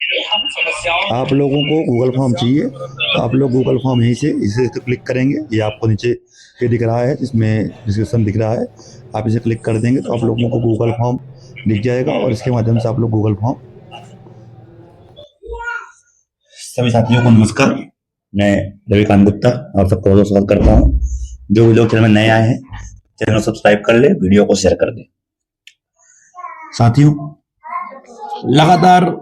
आप लोगों को गूगल फॉर्म चाहिए तो आप लोग गूगल फॉर्म यहीं से इसे क्लिक करेंगे। ये आपको नीचे ये दिख रहा है, इसमें डिस्क्रिप्शन दिख रहा है, आप इसे क्लिक कर देंगे तो आप लोगों को गूगल फॉर्म दिख जाएगा और इसके माध्यम से आप लोग गूगल फॉर्म। सभी साथियों को नमस्कार, मैं रविकांत गुप्ता आप सबका बहुत स्वागत करता हूँ। जो भी लोग चैनल में नए आए हैं चैनल को सब्सक्राइब कर ले, वीडियो को शेयर कर दे। साथियों, लगातार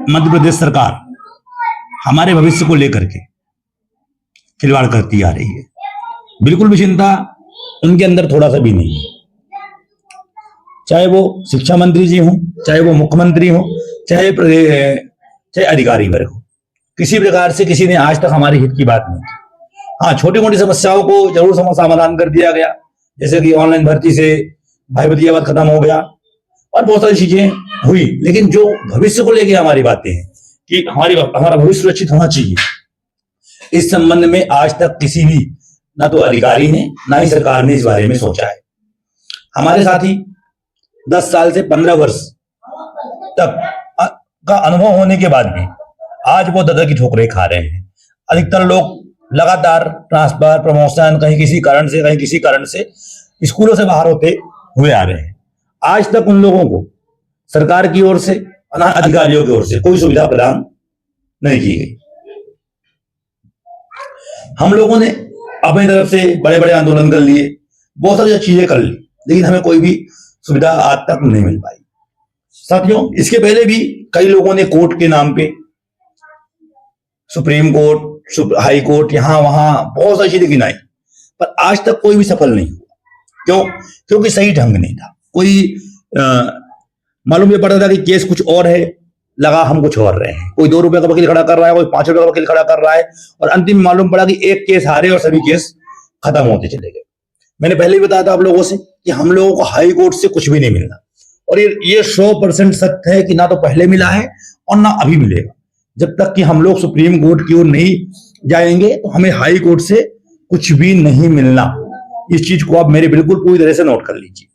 मध्य प्रदेश सरकार हमारे भविष्य को लेकर के खिलवाड़ करती आ रही है। बिल्कुल भी चिंता उनके अंदर थोड़ा सा भी नहीं है। चाहे वो शिक्षा मंत्री जी हों, चाहे वो मुख्यमंत्री हों, चाहे अधिकारी वर्ग हो, किसी प्रकार से किसी ने आज तक हमारे हित की बात नहीं की। हाँ, छोटी मोटी समस्याओं को जरूर समाधान कर दिया गया, जैसे कि ऑनलाइन भर्ती से भाई भतीजावाद खत्म हो गया और बहुत सारी चीजें हुई। लेकिन जो भविष्य को लेके हमारी बातें हैं कि हमारा भविष्य सुरक्षित होना चाहिए, इस संबंध में आज तक किसी भी ना तो अधिकारी ने ना ही सरकार ने इस बारे में सोचा है। हमारे साथी 10 साल से 15 वर्ष तक का अनुभव होने के बाद भी आज वो दर की ठोकरें खा रहे हैं। अधिकतर लोग लगातार ट्रांसफर, प्रमोशन, कहीं किसी कारण से कहीं किसी कारण से स्कूलों से बाहर होते हुए आ रहे हैं। आज तक उन लोगों को सरकार की ओर से, अधिकारियों की ओर से कोई सुविधा प्रदान नहीं की गई। हम लोगों ने अपनी तरफ से बड़े बड़े आंदोलन कर लिए, बहुत सारी चीजें कर ली, लेकिन हमें कोई भी सुविधा आज तक नहीं मिल पाई। साथियों, इसके पहले भी कई लोगों ने कोर्ट के नाम पे, सुप्रीम कोर्ट, हाई कोर्ट, यहां वहां बहुत सारी चीजें गिनाई, पर आज तक कोई भी सफल नहीं हुआ। क्यों? क्योंकि सही ढंग नहीं था। कोई मालूम ये पड़ता था कि केस कुछ और है, लगा हम कुछ और रहे हैं। कोई 2 रुपए का वकील खड़ा कर रहा है, कोई 5 रुपए का वकील खड़ा कर रहा है, और अंतिम में मालूम पड़ा कि एक केस हारे और सभी केस खत्म होते चले गए। मैंने पहले ही बताया था आप लोगों से कि हम लोगों को हाई कोर्ट से कुछ भी नहीं मिलना, और ये 100% सत्य है कि ना तो पहले मिला है और ना अभी मिलेगा। जब तक कि हम लोग सुप्रीम कोर्ट की ओर नहीं जाएंगे तो हमें हाई कोर्ट से कुछ भी नहीं मिलना। इस चीज को आप मेरे बिल्कुल पूरी तरह से नोट कर लीजिए।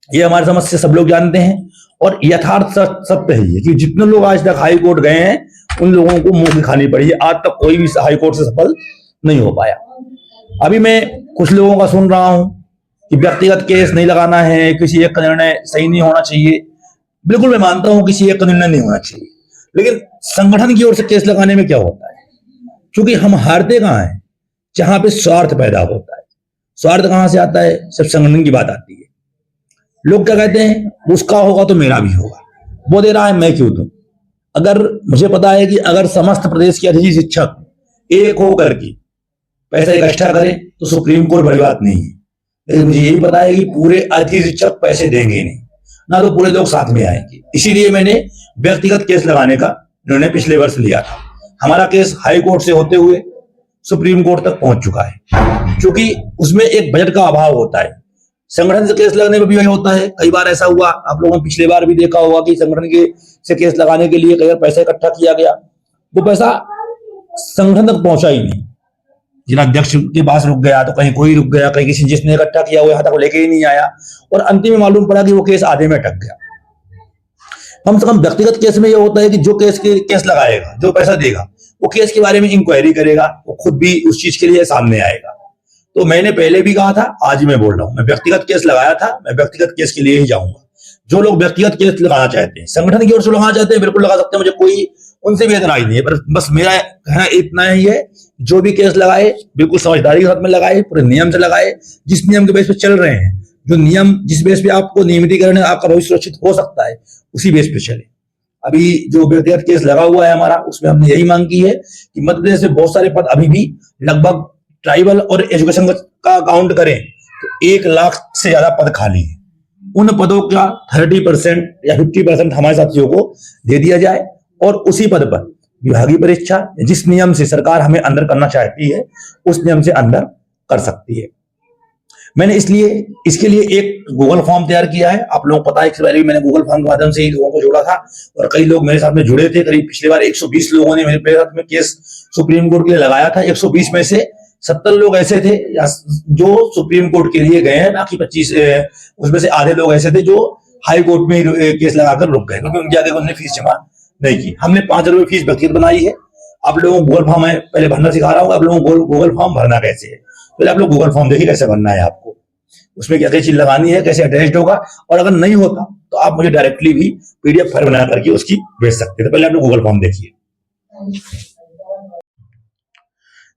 ये हमारी समस्या सब लोग जानते हैं, और यथार्थ सत्य है कि जितने लोग आज तक हाई कोर्ट गए हैं उन लोगों को मुंह की खानी पड़ी है। आज तक कोई भी हाई कोर्ट से सफल नहीं हो पाया। अभी मैं कुछ लोगों का सुन रहा हूं कि व्यक्तिगत केस नहीं लगाना है, किसी एक का निर्णय सही नहीं होना चाहिए। बिल्कुल मैं मानता हूं किसी एक का निर्णय नहीं होना चाहिए, लेकिन संगठन की ओर से केस लगाने में क्या होता है? क्योंकि हम हारते कहां हैं? जहां पे स्वार्थ पैदा होता है। स्वार्थ कहां से आता है? सब संगठन की बात आती है। लोग क्या कहते हैं? उसका होगा तो मेरा भी होगा, वो दे रहा है मैं क्यों दूं? अगर मुझे पता है कि अगर समस्त प्रदेश के अधिकारी शिक्षक एक होकर के पैसा इकट्ठा करें तो सुप्रीम कोर्ट बड़ी बात नहीं है। लेकिन मुझे यही पता है कि पूरे अधिकारी शिक्षक पैसे देंगे नहीं, ना तो पूरे लोग साथ में आएंगे। इसीलिए मैंने व्यक्तिगत केस लगाने का निर्णय पिछले वर्ष लिया था। हमारा केस हाई कोर्ट से होते हुए सुप्रीम कोर्ट तक पहुंच चुका है, क्योंकि उसमें एक बजट का अभाव होता है। संगठन से केस लगने में भी वही होता है। कई बार ऐसा हुआ, आप लोगों ने पिछले बार भी देखा होगा कि संगठन के से केस लगाने के लिए कई बार पैसा इकट्ठा किया गया, वो पैसा संगठन तक पहुंचा ही नहीं। जिलाध्यक्ष के पास रुक गया, तो कहीं कोई रुक गया, कहीं किसी जिसने इकट्ठा किया वो यहां तक लेके ही नहीं आया, और अंतिम में मालूम पड़ा कि वो केस आधे में अटक गया। कम से कम व्यक्तिगत केस में ये होता है कि जो केस लगाएगा, जो पैसा देगा, वो केस के बारे में इंक्वायरी करेगा, वो खुद भी उस चीज के लिए सामने आएगा। तो मैंने पहले भी कहा था, आज मैं बोल रहा हूं, मैं व्यक्तिगत केस लगाया था, मैं व्यक्तिगत केस के लिए ही जाऊंगा। जो लोग व्यक्तिगत केस लगाना चाहते हैं, संगठन की ओर से लगाना चाहते हैं, बिल्कुल लगा सकते हैं, मुझे कोई उनसे भी एतराज नहीं है। पर बस मेरा कहना इतना ही है, जो भी केस लगाए बिल्कुल समझदारी के साथ में लगाए, पूरे नियम से लगाए, जिस नियम के बेस पे चल रहे हैं, जो नियम जिस बेस पे आपको नियमितीकरण आपका भविष्य सुरक्षित हो सकता है, उसी बेस पे चले। अभी जो व्यक्तिगत केस लगा हुआ है हमारा, उसमें हमने यही मांग की है कि मध्य प्रदेश में बहुत सारे पद अभी भी लगभग ट्राइबल और एजुकेशन का काउंट करें तो 1 लाख से ज्यादा पद खाली है। उन पदों का 30% या 50% हमारे साथियों को दे दिया जाए, और उसी पद पर विभागीय परीक्षा जिस नियम से सरकार हमें अंदर करना चाहती है, उस नियम से अंदर कर सकती है। मैंने इसके लिए एक गूगल फॉर्म तैयार किया है। आप लोगों को पता है कि पहले भी मैंने गूगल फॉर्म के माध्यम से ही लोगों को जोड़ा था, और कई लोग मेरे साथ में जुड़े थे। करीब पिछली बार 120 लोगों ने मेरे साथ में केस सुप्रीम कोर्ट के लिए लगाया था। 120 में से 70 लोग ऐसे थे जो सुप्रीम कोर्ट के लिए गए हैं, बाकी 25 उसमें से आधे लोग ऐसे थे जो हाई कोर्ट में केस लगाकर रुक गए, क्योंकि उनके आगे उन्होंने फीस जमा नहीं की। हमने 5 रुपए फीस व्यक्तिगत बनाई है। आप लोगों को गूगल फॉर्म है पहले भरना सिखा रहा हूँ, आप लोगों को गूगल फॉर्म भरना कैसे है। पहले आप लोग गूगल फॉर्म देखिए कैसे भरना है आपको, उसमें क्या क्या चीज लगानी है, कैसे अटैच्ड होगा, और अगर नहीं होता तो आप मुझे डायरेक्टली भी पीडीएफ फाइल बना करके उसकी भेज सकते हैं। तो पहले आप लोग गूगल फॉर्म देखिए।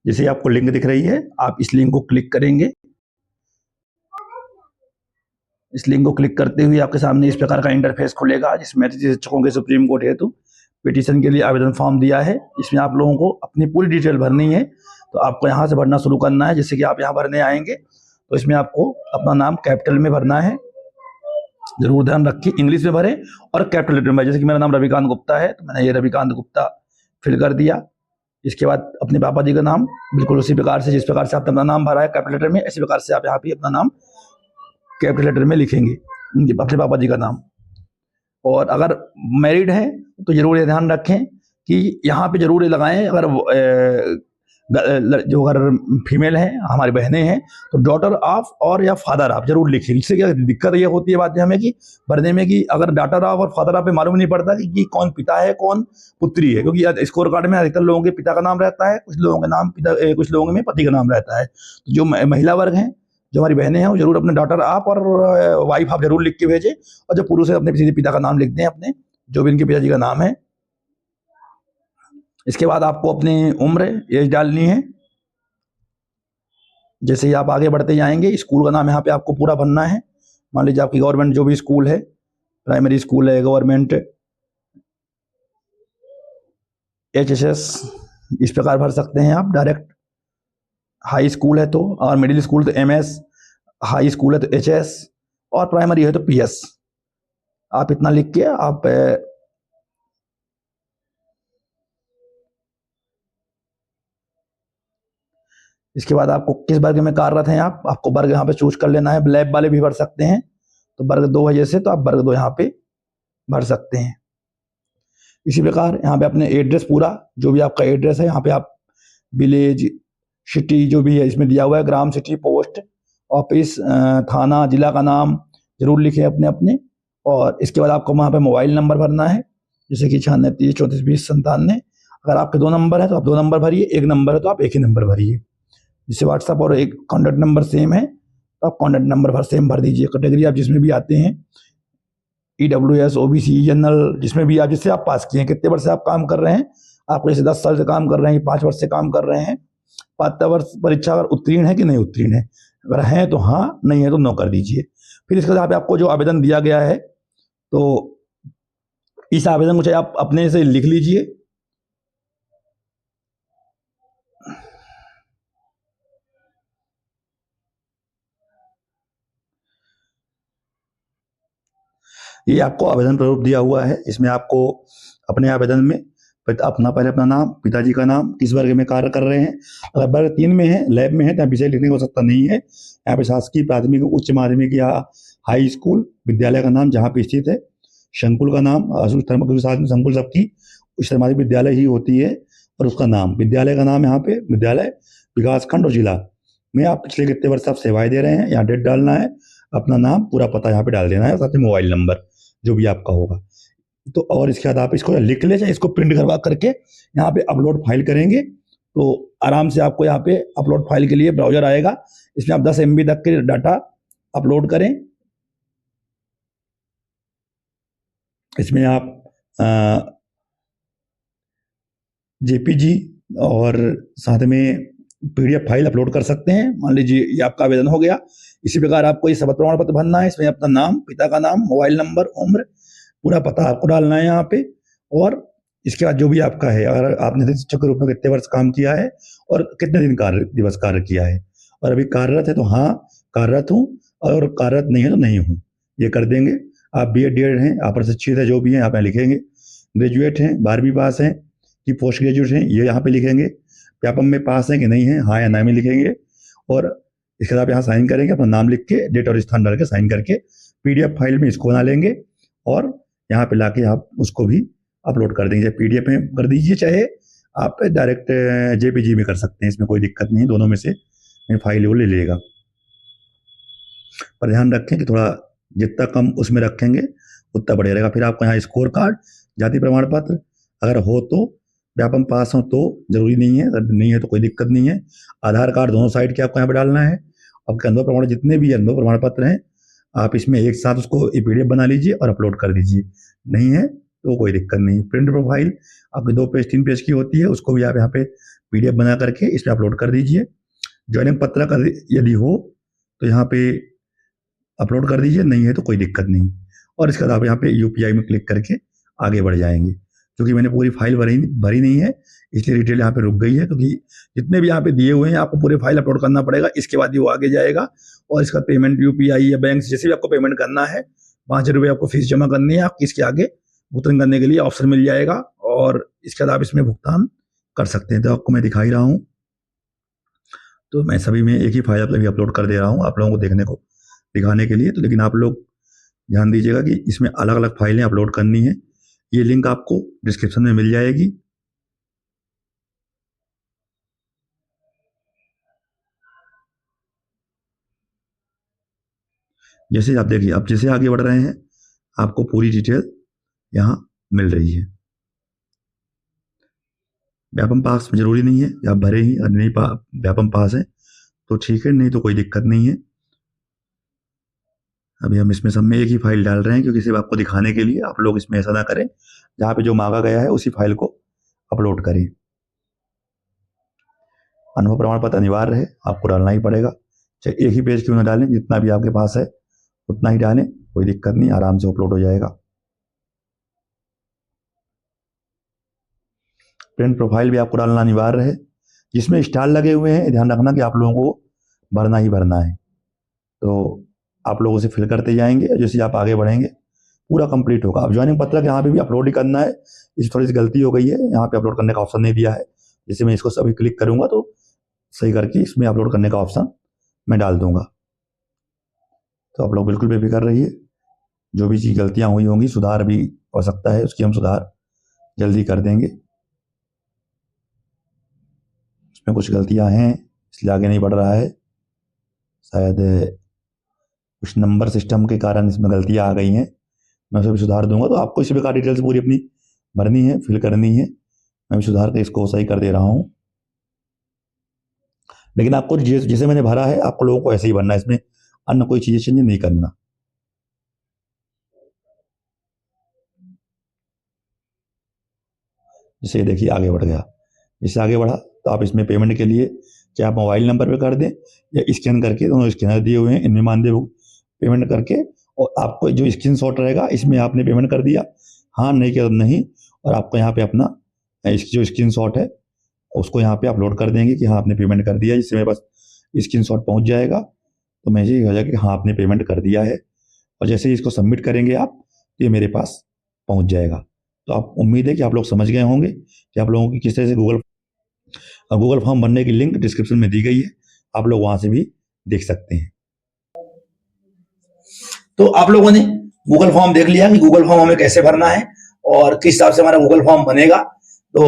जैसे आपको लिंक दिख रही है, आप इस लिंक को क्लिक करेंगे। इस लिंक को क्लिक करते हुए आपके सामने इस प्रकार का इंटरफेस खुलेगा, जिसमें शिक्षकों के सुप्रीम कोर्ट हेतु पिटीशन के लिए आवेदन फॉर्म दिया है। इसमें आप लोगों को अपनी पूरी डिटेल भरनी है, तो आपको यहाँ से भरना शुरू करना है। जैसे कि आप यहाँ भरने आएंगे तो इसमें आपको अपना नाम कैपिटल में भरना है, जरूर ध्यान रखिए, इंग्लिश में भरें और कैपिटल लेटर में। जैसे कि मेरा नाम रविकांत गुप्ता है, तो मैंने ये रविकांत गुप्ता फिल कर दिया। इसके बाद अपने पापा जी का नाम बिल्कुल उसी प्रकार से, जिस प्रकार से आपने अपना नाम भरा है कैपिटल लेटर में, इसी प्रकार से आप यहाँ पे अपना नाम कैपिटल लेटर में लिखेंगे, अपने पापा जी का नाम। और अगर मैरिड हैं तो जरूर ये ध्यान रखें कि यहाँ पे जरूर ये लगाएं, अगर जो अगर फीमेल हैं, हमारी बहनें हैं, तो डॉटर ऑफ और या फादर ऑफ जरूर लिखें। इससे क्या दिक्कत ये होती है बात हमें कि भरने में, कि अगर डॉटर ऑफ और फादर ऑफ पे मालूम नहीं पड़ता कि कौन पिता है कौन पुत्री है, क्योंकि स्कोर कार्ड में अधिकतर लोगों के पिता का नाम रहता है, कुछ लोगों के नाम कुछ लोगों में पति का नाम रहता है। तो जो महिला वर्ग हैं, जो हमारी बहनें हैं, वो जरूर अपने डॉटर आप और वाइफ आप जरूर लिख के भेजें। और जो पुरुष है अपने सीधे पिता का नाम लिख दें, अपने जो भी इनके पिताजी का नाम है। इसके बाद आपको अपनी उम्र एज डालनी है। जैसे ही आप आगे बढ़ते जाएंगे, स्कूल का नाम यहाँ पे आपको पूरा भरना है। मान लीजिए आपकी गवर्नमेंट जो भी स्कूल है, प्राइमरी स्कूल है गवर्नमेंट, HSS, इस प्रकार भर सकते हैं आप डायरेक्ट। हाई स्कूल है तो, और मिडिल स्कूल तो MS, हाई स्कूल है तो HS, और प्राइमरी है तो PS। आप इतना लिख के आप इसके बाद आपको किस वर्ग में कार्यरत हैं आपको वर्ग यहाँ पे चूज कर लेना है। लैब वाले भी भर सकते हैं, तो वर्ग 2 है जैसे, तो आप वर्ग 2 यहाँ पे भर सकते हैं। इसी प्रकार यहाँ पे अपने एड्रेस पूरा, जो भी आपका एड्रेस है, यहाँ पे आप विलेज, सिटी जो भी है इसमें दिया हुआ है, ग्राम, सिटी, पोस्ट ऑफिस, थाना, जिला का नाम जरूर लिखें अपने अपने। और इसके बाद आपको वहाँ पे मोबाइल नंबर भरना है, जैसे कि 9630342097। अगर आपके 2 नंबर है तो आप 2 नंबर भरिए, 1 नंबर है तो आप 1 ही नंबर भरिए। जैसे व्हाट्सअप और एक कॉन्टैक्ट नंबर सेम है तो आप कॉन्टैक्ट नंबर भर सेम भर दीजिए। कैटेगरी आप जिसमें भी आते हैं, EWS, OBC, जनरल, जिसमें भी आप, जिससे आप पास किए हैं, कितने वर्ष से आप काम कर रहे हैं, आप जैसे 10 साल से काम कर रहे हैं, 5 वर्ष से काम कर रहे हैं, 5 वर्ष परीक्षा अगर उत्तीर्ण है कि नहीं उत्तीर्ण है, अगर हैं तो हाँ, नहीं है तो नो कर दीजिए। फिर इसके बाद आपको जो आवेदन दिया गया है, तो इस आवेदन को चाहे आप अपने से लिख लीजिए, ये आपको आवेदन प्रारूप दिया हुआ है। इसमें आपको अपने आवेदन में पहले अपना नाम, पिताजी का नाम, किस वर्ग में कार्य कर रहे हैं। अगर वर्ग 3 में है, लैब में है, तो विषय लिखने की आवश्यकता नहीं है। यहाँ पे शासकीय प्राथमिक, उच्च माध्यमिक या हाई स्कूल, विद्यालय का नाम जहाँ पे स्थित है, संकुल का नाम, संकुल सबकी उच्च माध्यमिक विद्यालय ही होती है, और उसका नाम, विद्यालय का नाम यहाँ पे विद्यालय, विकास खंड और जिला में आप पिछले कितने वर्ष आप सेवाएं दे रहे हैं, यहाँ डेट डालना है, अपना नाम, पूरा पता यहाँ पे डाल देना है, साथ में मोबाइल नंबर जो भी आपका होगा। तो और इसके बाद आप इसको लिख ले, चाहे इसको प्रिंट करवा करके यहाँ पे अपलोड फाइल करेंगे तो आराम से आपको यहाँ पे अपलोड फाइल के लिए ब्राउजर आएगा। इसमें आप 10 MB तक के डाटा अपलोड करें। इसमें आप JPG और साथ में PDF फाइल अपलोड कर सकते हैं। मान लीजिए ये आपका आवेदन हो गया। इसी प्रकार आपको ये शपथ प्रमाण पत्र भरना है। इसमें अपना नाम, पिता का नाम, मोबाइल नंबर, उम्र, पूरा पता आपको डालना है यहाँ पे। और इसके बाद जो भी आपका है, अगर आपने शिक्षक के रूप में कितने वर्ष काम किया है और कितने दिन दिवस कार्य किया है, और अभी कार्यरत है तो हाँ कार्यरत हूँ, और कार्यरत नहीं है तो नहीं हूँ, ये कर देंगे। आप BEd DED हैं, आप प्रशिक्षित है, जो भी हैं आप यहाँ लिखेंगे। ग्रेजुएट हैं, 12वीं पास हैं कि पोस्ट ग्रेजुएट हैं, ये यहाँ पे लिखेंगे। व्यापम में पास हैं कि नहीं है, हाँ या ना में लिखेंगे। और इसके बाद आप यहाँ साइन करेंगे, अपना नाम लिख के, डेट और स्थान डाल के साइन करके PDF फाइल में इसको बना लेंगे, और यहाँ पे लाके आप उसको भी अपलोड कर देंगे। PDF में कर दीजिए, चाहे आप डायरेक्ट JPG में कर सकते हैं, इसमें कोई दिक्कत नहीं है, दोनों में से फाइल वो ले लेगा। पर ध्यान रखें कि थोड़ा जितना कम उसमें रखेंगे उतना बढ़िया रहेगा। फिर आपको यहाँ स्कोर कार्ड, जाति प्रमाण पत्र, अगर हो तो व्यापम पास हो तो जरूरी नहीं है, अगर नहीं है तो कोई दिक्कत नहीं है। आधार कार्ड दोनों साइड के आपको यहाँ पे डालना है। आपके अनुभव प्रमाण जितने भी अनुभव प्रमाण पत्र हैं आप इसमें एक साथ उसको पीडीएफ बना लीजिए और अपलोड कर दीजिए। नहीं है तो कोई दिक्कत नहीं। प्रिंट प्रोफाइल आपकी 2 पेज 3 पेज की होती है, उसको भी आप यहाँ पे पीडीएफ बना करके इसमें अपलोड कर दीजिए। ज्वाइनिंग पत्र का यदि हो तो यहाँ पे अपलोड कर दीजिए, नहीं है तो कोई दिक्कत नहीं। और इसके बाद आप यहाँ पे यूपीआई में क्लिक करके आगे बढ़ जाएंगे। क्योंकि मैंने पूरी फाइल भरी नहीं है इसलिए डिटेल यहाँ पे रुक गई है, क्योंकि जितने भी यहाँ पे दिए हुए हैं आपको पूरे फाइल अपलोड करना पड़ेगा, इसके बाद ही वो आगे जाएगा। और इसका पेमेंट यूपीआई या बैंक से जैसे भी आपको पेमेंट करना है 5,000 रुपये आपको फीस जमा करनी है, आपकी इसके आगे भुगतान करने के लिए ऑप्शन मिल जाएगा और इसके बाद आप इसमें भुगतान कर सकते हैं। तो आपको मैं दिखा ही रहा हूँ, तो मैं सभी में एक ही फाइल अभी अपलोड कर दे रहा हूँ आप लोगों को देखने को दिखाने के लिए। तो लेकिन आप लोग ध्यान दीजिएगा कि इसमें अलग अलग फाइलें अपलोड करनी है। ये लिंक आपको डिस्क्रिप्शन में मिल जाएगी। जैसे आप देखिए, आप जैसे आगे बढ़ रहे हैं आपको पूरी डिटेल यहाँ मिल रही है। व्यापम पास जरूरी नहीं है कि आप भरे ही, नहीं व्यापम पास है तो ठीक है, नहीं तो कोई दिक्कत नहीं है। अभी हम इसमें सब में एक ही फाइल डाल रहे हैं क्योंकि सिर्फ आपको दिखाने के लिए। आप लोग इसमें ऐसा ना करें, जहाँ पे जो मांगा गया है उसी फाइल को अपलोड करें। अनुभव प्रमाण पत्र अनिवार्य है, आपको डालना ही पड़ेगा, चाहे एक ही पेज क्यों ना डालें, जितना भी आपके पास है उतना ही डालें, कोई दिक्कत नहीं, आराम से अपलोड हो जाएगा। प्रिंट प्रोफाइल भी आपको डालना अनिवार्य है, जिसमें स्टार लगे हुए हैं ध्यान रखना कि आप लोगों को भरना ही भरना है। तो आप लोगों से फिल करते जाएंगे, जैसे आप आगे बढ़ेंगे पूरा कंप्लीट होगा। अब ज्वाइनिंग पत्र यहाँ पे भी अपलोड ही करना है। इस थोड़ी सी गलती हो गई है, यहाँ पे अपलोड करने का ऑप्शन नहीं दिया है। जैसे मैं इसको सभी क्लिक करूंगा तो सही करके इसमें अपलोड करने का ऑप्शन मैं डाल दूंगा। तो आप लोग बिल्कुल बेफिक्र रहिए, जो भी चीज़ गलतियाँ हुई होंगी, सुधार भी हो सकता है, उसकी हम सुधार जल्दी कर देंगे। इसमें कुछ गलतियाँ हैं इसलिए आगे नहीं बढ़ रहा है, शायद कुछ नंबर सिस्टम के कारण इसमें गलतियाँ आ गई हैं, मैं उसे भी सुधार दूंगा। तो आपको इसी प्रकार डिटेल्स पूरी अपनी भरनी है, फिल करनी है। मैं भी सुधार के इसको सही कर दे रहा हूँ, लेकिन आपको जैसे मैंने भरा है आपको लोगों को ऐसे ही भरना है, इसमें अन्य कोई चीजें चेंज नहीं करना। जैसे ये देखिए आगे बढ़ गया। इससे आगे बढ़ा तो आप इसमें पेमेंट के लिए चाहे आप मोबाइल नंबर पे कर दें या स्कैन करके, दोनों स्कैनर दिए हुए हैं, इनमें मानदेय पेमेंट करके, और आपको जो स्क्रीनशॉट रहेगा इसमें आपने पेमेंट कर दिया, हाँ नहीं किया तो नहीं, और आपको यहाँ पे अपना जो स्क्रीनशॉट है उसको यहाँ पे अपलोड कर देंगे कि हाँ आपने पेमेंट कर दिया। जिससे मेरे पास स्क्रीनशॉट पहुँच जाएगा तो मैसेज हो जाएगा कि हाँ आपने पेमेंट कर दिया है, और जैसे ही इसको सबमिट करेंगे आप तो ये मेरे पास पहुँच जाएगा। तो आप उम्मीद है कि आप लोग समझ गए होंगे कि आप लोगों की किस तरह से गूगल फॉर्म बनने की लिंक डिस्क्रिप्शन में दी गई है, आप लोग वहां से भी देख सकते हैं। तो आप लोगों ने गूगल फॉर्म देख लिया कि गूगल फॉर्म हमें कैसे भरना है और किस हिसाब से हमारा गूगल फॉर्म बनेगा। तो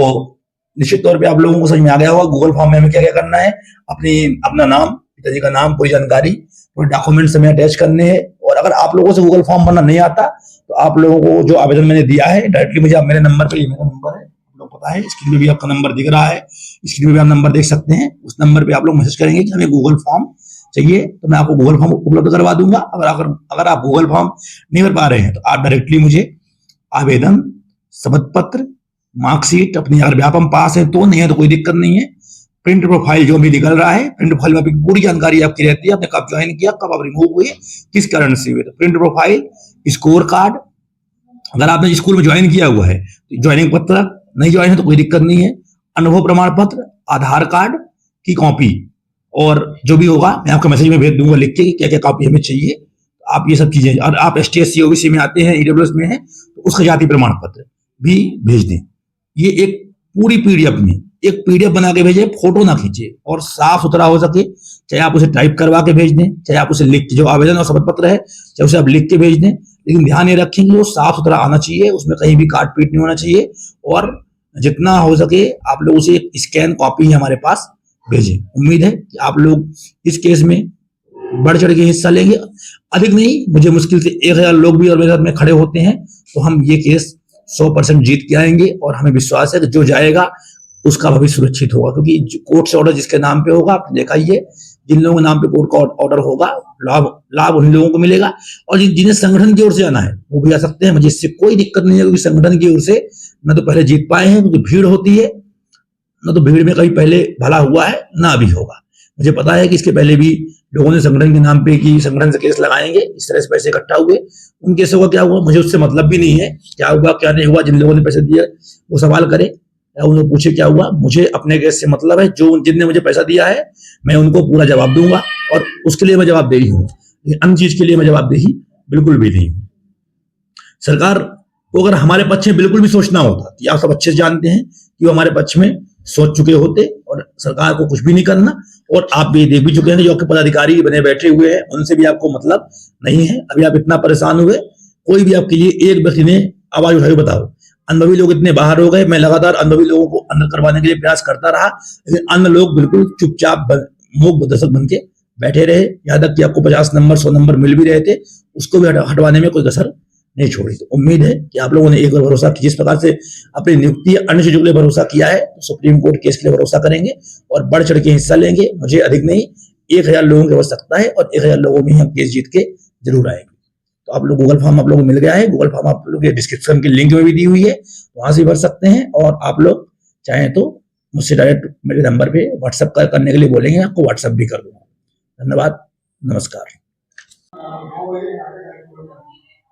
निश्चित तौर पे आप लोगों को समझ में आ गया होगा गूगल फॉर्म में हमें क्या क्या करना है। अपना नाम, पिताजी का नाम, पूरी जानकारी, पूरे डॉक्यूमेंट्स हमें अटैच करने हैं। और अगर आप लोगों से गूगल फॉर्म भरना नहीं आता तो आप लोगों को जो आवेदन मैंने दिया है डायरेक्टली मुझे मेरे नंबर पे, मेरा नंबर है पता है, स्क्रीन पे भी आपका नंबर दिख रहा है, स्क्रीन पे भी आप नंबर देख सकते हैं। उस नंबर पे आप लोग मैसेज करेंगे कि हमें गूगल फॉर्म चाहिए, तो मैं आपको गूगल फॉर्म उपलब्ध करवा दूंगा। अगर आप गूगल फॉर्म नहीं भर पा रहे हैं तो आप डायरेक्टली मुझे आवेदन, शपथ पत्र, मार्कशीट, अपनी अगर व्यापम पास है तो, नहीं है तो कोई दिक्कत नहीं है, प्रिंट प्रोफाइल जो भी निकल रहा है, प्रिंट प्रोफाइल में आपकी पूरी जानकारी आपकी रहती है, आपने कब ज्वाइन किया, कब आप रिमूव हुए, किस कारण से हुए। तो प्रिंट प्रोफाइल, स्कोर कार्ड, अगर आपने स्कूल में ज्वाइन किया हुआ है तो ज्वाइनिंग पत्र, नहीं ज्वाइन है तो कोई दिक्कत नहीं है, अनुभव प्रमाण पत्र, आधार कार्ड की कॉपी, और जो भी होगा मैं आपको मैसेज में भेज दूंगा लिख के क्या क्या कॉपी हमें चाहिए। आप ये सब चीजें, और आप ST/SC OBC में आते हैं, EWS में है तो उसका जाति प्रमाण पत्र भी भेज दें। ये एक पूरी PDF में एक PDF बना के भेजे, फोटो ना खींचे, और साफ सुथरा हो सके, चाहे आप उसे टाइप करवा के भेज दें, चाहे आप उसे लिख के, जो आवेदन और शपथ पत्र है चाहे उसे आप लिख के भेज दें, लेकिन ध्यान ये रखें कि वो साफ सुथरा आना चाहिए, उसमें कहीं भी काट पीट नहीं होना चाहिए। और जितना हो सके आप लोग उसे एक स्कैन कॉपी हमारे पास भेजें। उम्मीद है कि आप लोग इस केस में बढ़ चढ़ के हिस्सा लेंगे। अधिक नहीं, मुझे मुश्किल से 1000 लोग भी और मेरे साथ में खड़े होते हैं तो हम ये केस 100% जीत के आएंगे और हमें विश्वास है कि जो जाएगा उसका भविष्य सुरक्षित होगा, क्योंकि कोर्ट से ऑर्डर जिसके नाम पे होगा, आपने देखा ही है, जिन लोगों के नाम पे कोर्ट का ऑर्डर होगा लाभ लाभ उन लोगों को मिलेगा, और जिन्हें संगठन की ओर से आना है वो भी आ सकते हैं। मुझे इससे कोई दिक्कत नहीं है, क्योंकि संगठन की ओर से न तो पहले जीत पाए हैं, क्योंकि भीड़ होती है, न तो भीड़ में कभी पहले भला हुआ है ना अभी होगा। मुझे पता है कि इसके पहले भी लोगों ने संगठन के नाम पे की संगठन से केस लगाएंगे, इस तरह से पैसे इकट्ठा हुए, उन केसों का क्या हुआ मुझे उससे मतलब भी नहीं है, क्या हुआ क्या नहीं हुआ, जिन लोगों ने पैसे दिए वो सवाल करे या उन्हें पूछे क्या हुआ, मुझे अपने केस से मतलब है। जो जिनने मुझे पैसा दिया है मैं उनको पूरा जवाब दूंगा, और उसके लिए मैं जवाबदेही हूँ, लेकिन अन्य चीज के लिए मैं जवाबदेही बिल्कुल भी नहीं हूँ। सरकार को अगर हमारे पक्ष में बिल्कुल भी सोचना होता, कि आप सब अच्छे से जानते हैं कि वो हमारे पक्ष में सोच चुके होते और सरकार को कुछ भी नहीं करना, और आप भी देख भी चुके हैं जो आपके पदाधिकारी बने बैठे हुए हैं, उनसे भी आपको मतलब नहीं है। अभी आप इतना परेशान हुए, कोई भी आपके लिए एक व्यक्ति ने आवाज उठाई, बताओ। अनुभवी लोग इतने बाहर हो गए, मैं लगातार अनुभवी लोगों को अंदर करवाने के लिए प्रयास करता रहा, लेकिन अन्य लोग बिल्कुल चुपचाप मूक दर्शक बन के बैठे रहे। यहाँ तक कि आपको 50 नंबर 100 नंबर मिल भी रहे थे, उसको भी हटवाने में कोई कसर नहीं छोड़ी। तो उम्मीद है कि आप लोगों ने एक बार भरोसा, जिस प्रकार से अपनी नियुक्ति अन्य चीजों के लिए भरोसा किया है, तो सुप्रीम कोर्ट केस के लिए भरोसा करेंगे और बढ़ चढ़ के हिस्सा लेंगे। मुझे अधिक नहीं 1000 लोगों की आवश्यकता है, और 1000 लोगों में हम केस जीत के जरूर आएंगे। तो आप लोग गूगल फॉर्म आप लोगों को मिल गया है, गूगल फॉर्म आप लोग के डिस्क्रिप्शन की लिंक में भी दी हुई है, वहां से भर सकते हैं। और आप लोग चाहें तो मुझसे डायरेक्ट मेरे नंबर पे व्हाट्सएप करने के लिए बोलेंगे, आपको व्हाट्सएप भी कर दूंगा। धन्यवाद, नमस्कार।